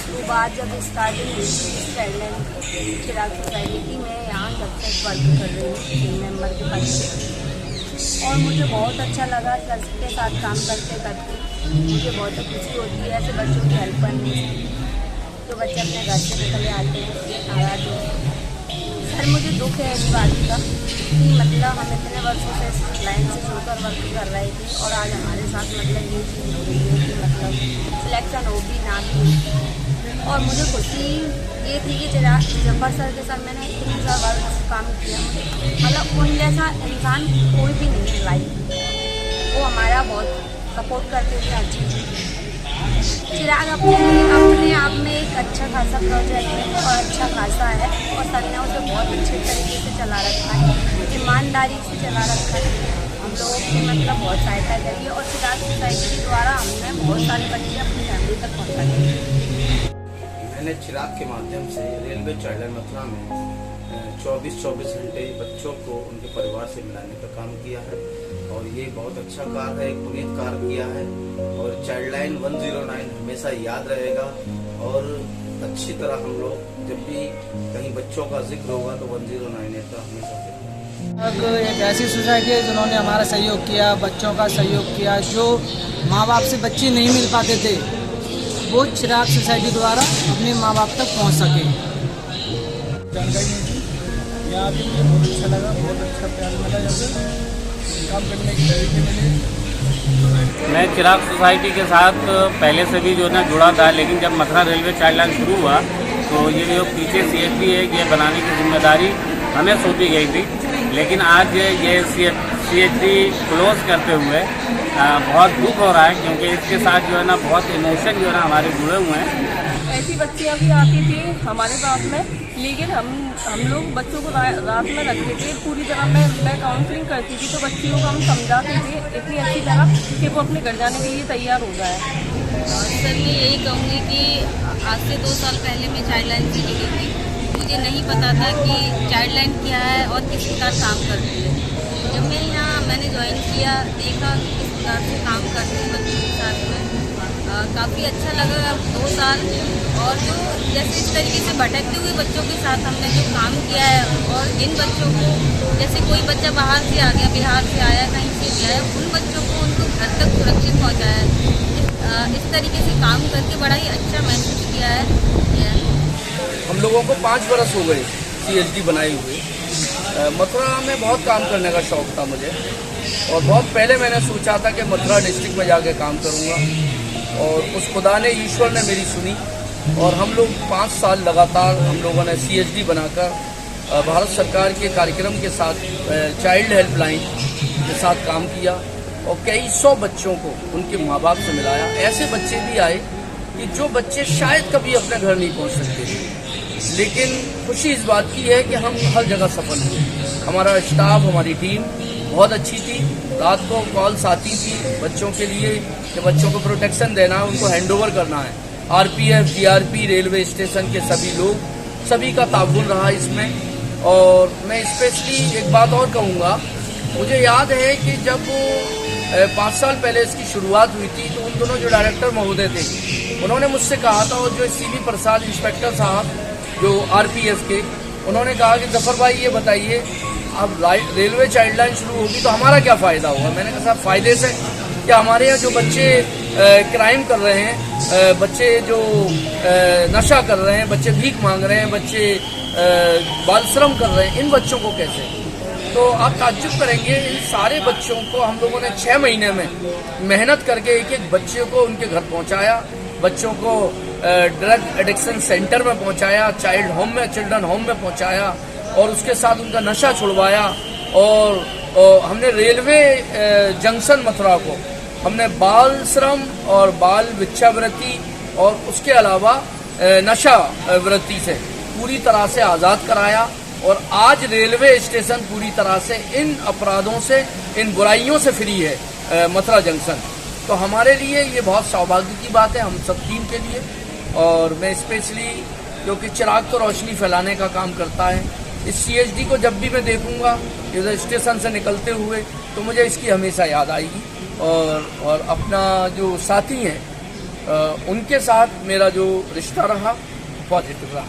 तो बात जब स्टार्टिंग हुई थी चाइल्डलाइन चिराग सोसाइटी की, मैं यहाँ जब तक वर्क कर रही हूँ टीम मेंबर के पद से, और मुझे बहुत अच्छा लगा सर के साथ काम करते करते। मुझे बहुत खुशी होती है ऐसे बच्चों की हेल्प करने से, जो बच्चे अपने घर से निकले आते हैं नाराज हो। सर मुझे दुख है इस बात का कि मतलब हम इतने वर्षों से इस लाइन से जुड़कर वर्क कर रहे थे, और आज हमारे साथ मतलब ये चीज़ हो रही है कि मतलब सिलेक्शन हो भी ना भी। और मुझे खुशी ये थी कि जफर सर के साथ मैंने इतनी सा वर्ष काम किया, मतलब उन जैसा इंसान कोई भी नहीं है लाइफ। वो हमारा बहुत सपोर्ट करते थे हर चीज़। चिराग अपने आप में एक अच्छा खासा प्रोजेक्ट है और अच्छा खासा है, और सर ने उसे बहुत अच्छे तरीके से चला रखा है, ईमानदारी से चला रखा है। हम लोगों की मतलब बहुत सहायता करी है, और चिराग सोसाइटी के द्वारा हमने बहुत सारे बच्चे अपनी फैमिली तक पहुँचाए। मैंने चिराग के माध्यम से रेलवे चाइल्डलाइन मथुरा में 24 घंटे बच्चों को उनके परिवार से मिलाने का काम किया है, और ये बहुत अच्छा कार्य है, एक पुनीत कार्य किया है। और चाइल्डलाइन 109 हमेशा याद रहेगा, और अच्छी तरह हम लोग जब भी कहीं बच्चों का जिक्र होगा तो 109 का हमेशा। एक ऐसी सोसाइटी है जिन्होंने हमारा सहयोग किया, बच्चों का सहयोग किया। जो माँ बाप से बच्चे नहीं मिल पाते थे, वो चिराग सोसाइटी द्वारा अपने माँ बाप तक पहुँच सके। जानकारी नहीं थी, यहाँ भी मुझे बहुत अच्छा लगा, बहुत अच्छा प्यार मिला, यहाँ काम करने की तरीके मिले। मैं चिराग सोसाइटी के साथ पहले से भी जो है ना जुड़ा था, लेकिन जब मथुरा रेलवे चाइल्डलाइन शुरू हुआ तो ये जो पीछे CHD है ये बनाने की जिम्मेदारी हमें सौंपी गई थी। लेकिन आज ये CHD क्लोज करते हुए बहुत दुख हो रहा है, क्योंकि इसके साथ जो है ना बहुत इमोशन जो है ना हमारे जुड़े हुए हैं। ऐसी बच्चियाँ भी आती थी हमारे साथ में, लेकिन हम लोग बच्चों को रात में रखते थे पूरी तरह। मैं काउंसलिंग करती थी तो बच्चियों को हम समझाते थे इतनी अच्छी तरह कि वो अपने घर जाने के लिए तैयार हो जाए। सर मैं यही कहूँगी कि आज से 2 साल पहले मैं चाइल्डलाइन से जुड़ी थी। मुझे नहीं पता था कि चाइल्डलाइन क्या है और किस प्रकार काम करती है। जब मैंने ज्वाइन किया, देखा कि किस प्रकार से काम करते हैं बच्चों के साथ में, काफ़ी अच्छा लगा 2 साल। और जो जैसे इस तरीके से भटकते हुए बच्चों के साथ हमने जो काम किया है, और इन बच्चों को जैसे कोई बच्चा बाहर से आ गया, बिहार से आया, कहीं से भी आया, उन बच्चों को उनको घर तक सुरक्षित पहुँचाया। इस तरीके से काम करके बड़ा ही अच्छा महसूस किया है। हम लोगों को 5 बरस हो गए CHD बनाए हुए। मथुरा में बहुत काम करने का शौक़ था मुझे, और बहुत पहले मैंने सोचा था कि मथुरा डिस्ट्रिक्ट में जाके काम करूँगा, और उस खुदा ने, ईश्वर ने मेरी सुनी, और हम लोग 5 साल लगातार हम लोगों ने CHD बनाकर भारत सरकार के कार्यक्रम के साथ चाइल्ड हेल्पलाइन के साथ काम किया, और कई 100 बच्चों को उनके माँ बाप से मिलाया। ऐसे बच्चे भी आए कि जो बच्चे शायद कभी अपने घर नहीं पहुँच सकते थे, लेकिन खुशी इस बात की है कि हम हर जगह सफल हुए। हमारा स्टाफ, हमारी टीम बहुत अच्छी थी। रात को कॉल्स आती थी बच्चों के लिए कि बच्चों को प्रोटेक्शन देना है, उनको हैंडओवर करना है। RPF, GRP, रेलवे स्टेशन के सभी लोग, सभी का ताउन रहा इसमें। और मैं स्पेशली एक बात और कहूँगा, मुझे याद है कि जब 5 साल पहले इसकी शुरुआत हुई थी तो उन दोनों जो डायरेक्टर महोदय थे, उन्होंने मुझसे कहा था, और जो CV प्रसाद इंस्पेक्टर साहब जो RPF के, उन्होंने कहा कि जफर भाई ये बताइए, अब रेलवे चाइल्डलाइन शुरू होगी तो हमारा क्या फ़ायदा होगा। मैंने कहा साहब, फ़ायदे से क्या, हमारे यहाँ जो बच्चे क्राइम कर रहे हैं, बच्चे जो नशा कर रहे हैं, बच्चे भीख मांग रहे हैं, बच्चे बाल श्रम कर रहे हैं, इन बच्चों को कैसे। तो आप ताज्जुब करेंगे, इन सारे बच्चों को हम लोगों ने 6 महीने में मेहनत करके एक बच्चे को उनके घर पहुँचाया, बच्चों को ड्रग एडिक्शन सेंटर में पहुँचाया, चाइल्ड होम में, चिल्ड्रन होम में पहुँचाया, और उसके साथ उनका नशा छुड़वाया। और हमने रेलवे जंक्शन मथुरा को हमने बाल श्रम और बाल भिक्षावृत्ति और उसके अलावा नशा वृत्ति से पूरी तरह से आज़ाद कराया। और आज रेलवे स्टेशन पूरी तरह से इन अपराधों से, इन बुराइयों से फ्री है, मथुरा जंक्शन। तो हमारे लिए ये बहुत सौभाग्य की बात है, हम सब टीम के लिए। और मैं स्पेशली, क्योंकि चिराग तो रोशनी फैलाने का काम करता है, इस CHD को जब भी मैं देखूंगा इधर स्टेशन से निकलते हुए तो मुझे इसकी हमेशा याद आएगी। और अपना जो साथी हैं उनके साथ मेरा जो रिश्ता रहा पॉजिटिव रहा।